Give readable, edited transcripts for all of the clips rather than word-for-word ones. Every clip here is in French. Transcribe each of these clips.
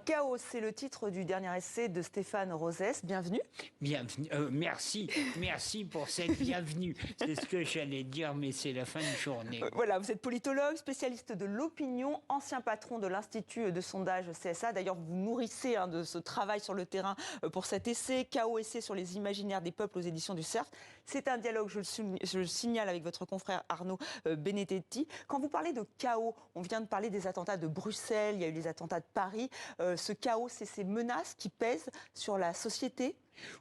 Chaos, c'est le titre du dernier essai de Stéphane Rosès. Bienvenue. Bienvenue. Merci pour cette bienvenue. C'est ce que j'allais dire, mais c'est la fin de journée. Voilà, vous êtes politologue, spécialiste de l'opinion, ancien patron de l'Institut de sondage CSA. D'ailleurs, vous nourrissez de ce travail sur le terrain pour cet essai. Chaos, essai sur les imaginaires des peuples aux éditions du CERF. C'est un dialogue, je le signale, avec votre confrère Arnaud Benedetti. Quand vous parlez de chaos, on vient de parler des attentats de Bruxelles, il y a eu les attentats de Paris. Ce chaos, c'est ces menaces qui pèsent sur la société?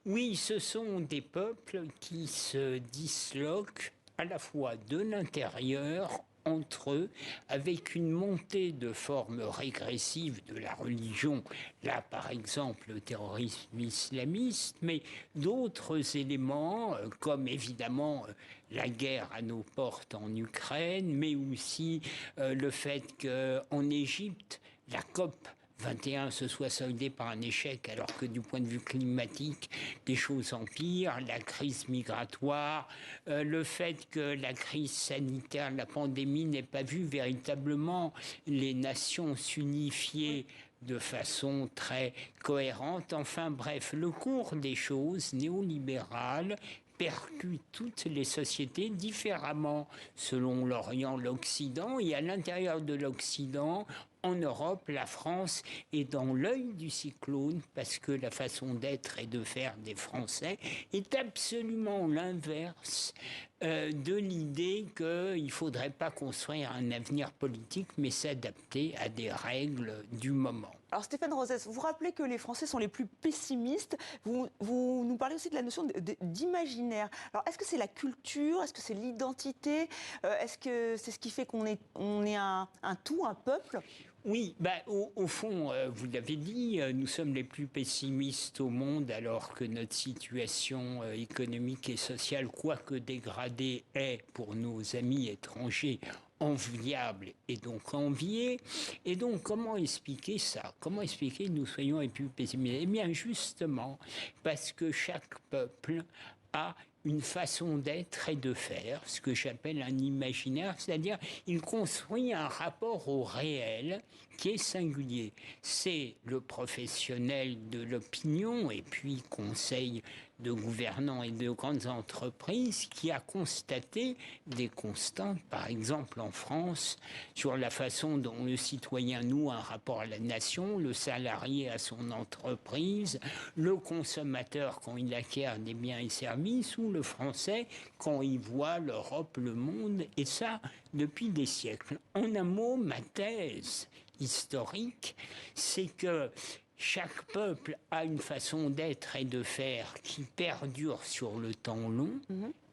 Oui, ce sont des peuples qui se disloquent à la fois de l'intérieur, entre eux, avec une montée de formes régressives de la religion, là par exemple le terrorisme islamiste, mais d'autres éléments, comme évidemment la guerre à nos portes en Ukraine, mais aussi le fait qu'en Égypte, la COP 21 se soit soldé par un échec, alors que du point de vue climatique, des choses empirent, la crise migratoire, le fait que la crise sanitaire, la pandémie n'ait pas vu véritablement les nations s'unifier de façon très cohérente. Enfin bref, le cours des choses néolibérales percute toutes les sociétés différemment selon l'Orient, l'Occident, et à l'intérieur de l'Occident, en Europe, la France est dans l'œil du cyclone parce que la façon d'être et de faire des Français est absolument l'inverse de l'idée qu'il ne faudrait pas construire un avenir politique mais s'adapter à des règles du moment. Alors Stéphane Rosès, vous rappelez que les Français sont les plus pessimistes. Vous nous parlez aussi de la notion d'imaginaire. Alors est-ce que c'est la culture? Est-ce que c'est l'identité? Est-ce que c'est ce qui fait qu'on est un tout, un peuple? Oui, au fond, vous l'avez dit, nous sommes les plus pessimistes au monde alors que notre situation économique et sociale, quoique dégradée, est pour nos amis étrangers enviable et donc envié. Et donc, comment expliquer ça? Comment expliquer que nous soyons les plus pessimistes? Eh bien, justement, parce que chaque peuple a une façon d'être et de faire, ce que j'appelle un imaginaire, c'est-à-dire il construit un rapport au réel qui est singulier. C'est le professionnel de l'opinion et puis conseil de gouvernants et de grandes entreprises qui a constaté des constantes, par exemple en France, sur la façon dont le citoyen noue un rapport à la nation, le salarié à son entreprise, le consommateur quand il acquiert des biens et services, ou le Français quand il voit l'Europe, le monde, et ça depuis des siècles. En un mot, ma thèse historique, c'est que chaque peuple a une façon d'être et de faire qui perdure sur le temps long,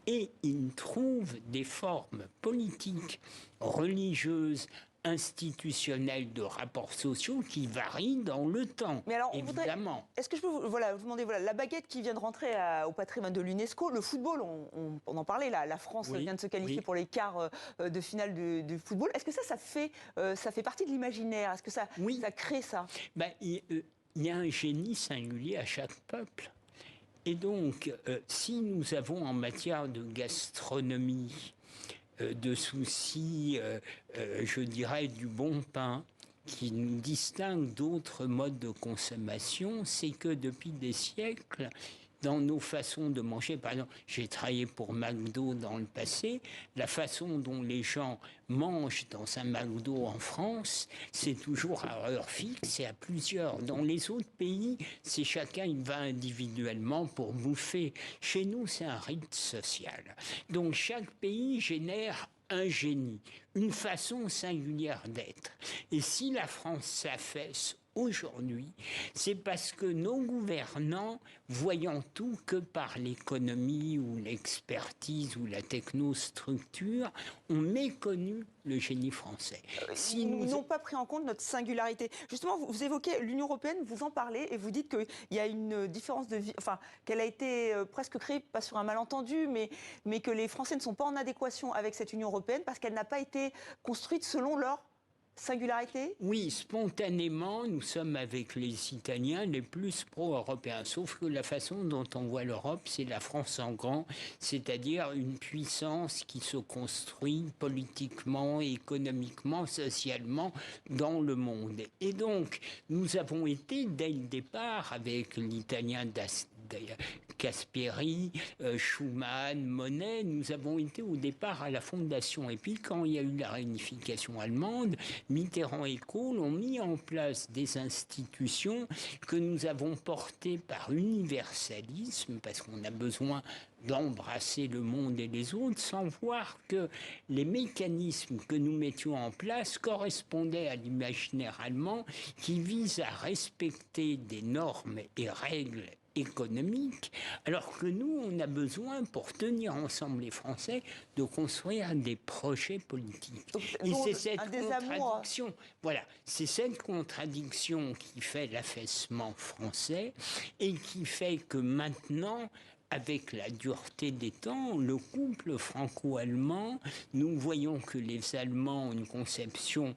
et il trouve des formes politiques, religieuses, institutionnels de rapports sociaux qui varient dans le temps. Mais alors, évidemment. Est-ce que je peux vous demander, la baguette qui vient de rentrer au patrimoine de l'UNESCO, le football, on en parlait, la France vient de se qualifier pour les quarts de finale du football. Est-ce que ça fait partie de l'imaginaire? Est-ce que ça crée ça? Il y a un génie singulier à chaque peuple. Et donc, si nous avons en matière de gastronomie, de soucis, je dirais, du bon pain, qui nous distingue d'autres modes de consommation, c'est que depuis des siècles, dans nos façons de manger, par exemple, j'ai travaillé pour McDo dans le passé, la façon dont les gens mangent dans un McDo en France, c'est toujours à heure fixe et à plusieurs. Dans les autres pays, c'est chacun, il va individuellement pour bouffer. Chez nous, c'est un rite social. Donc chaque pays génère un génie, une façon singulière d'être. Et si la France s'affaisse aujourd'hui, c'est parce que nos gouvernants, voyant tout que par l'économie ou l'expertise ou la technostructure, ont méconnu le génie français. Ils n'ont pas pris en compte notre singularité. Justement, vous évoquez l'Union européenne, vous en parlez et vous dites qu'il y a une différence de vie, enfin, qu'elle a été presque créée, pas sur un malentendu, mais que les Français ne sont pas en adéquation avec cette Union européenne parce qu'elle n'a pas été construite selon leur Singularité? Oui, spontanément, nous sommes avec les Italiens les plus pro-européens. Sauf que la façon dont on voit l'Europe, c'est la France en grand, c'est-à-dire une puissance qui se construit politiquement, économiquement, socialement dans le monde. Et donc, nous avons été, dès le départ, avec l'Italien Casperi, Schuman, Monet, nous avons été au départ à la fondation. Et puis quand il y a eu la réunification allemande, Mitterrand et Kohl ont mis en place des institutions que nous avons portées par universalisme, parce qu'on a besoin d'embrasser le monde et les autres, sans voir que les mécanismes que nous mettions en place correspondaient à l'imaginaire allemand qui vise à respecter des normes et règles économique, alors que nous, on a besoin, pour tenir ensemble les Français, de construire des projets politiques. Et c'est cette contradiction, voilà, c'est cette contradiction qui fait l'affaissement français et qui fait que maintenant, avec la dureté des temps, le couple franco-allemand, nous voyons que les Allemands ont une conception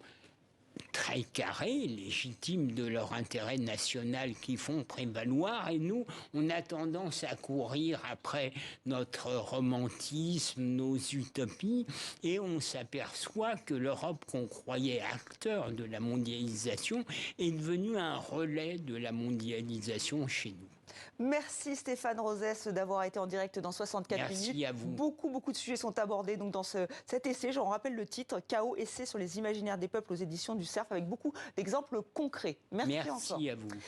très carrés, légitimes de leur intérêt national qui font prévaloir, et nous, on a tendance à courir après notre romantisme, nos utopies, et on s'aperçoit que l'Europe qu'on croyait acteur de la mondialisation est devenue un relais de la mondialisation chez nous. Merci Stéphane Rosès d'avoir été en direct dans 64 minutes. Merci à vous. Beaucoup de sujets sont abordés donc dans cet essai. J'en rappelle le titre, Chaos, essai sur les imaginaires des peuples aux éditions du Cerf, avec beaucoup d'exemples concrets. Merci encore. Merci à vous.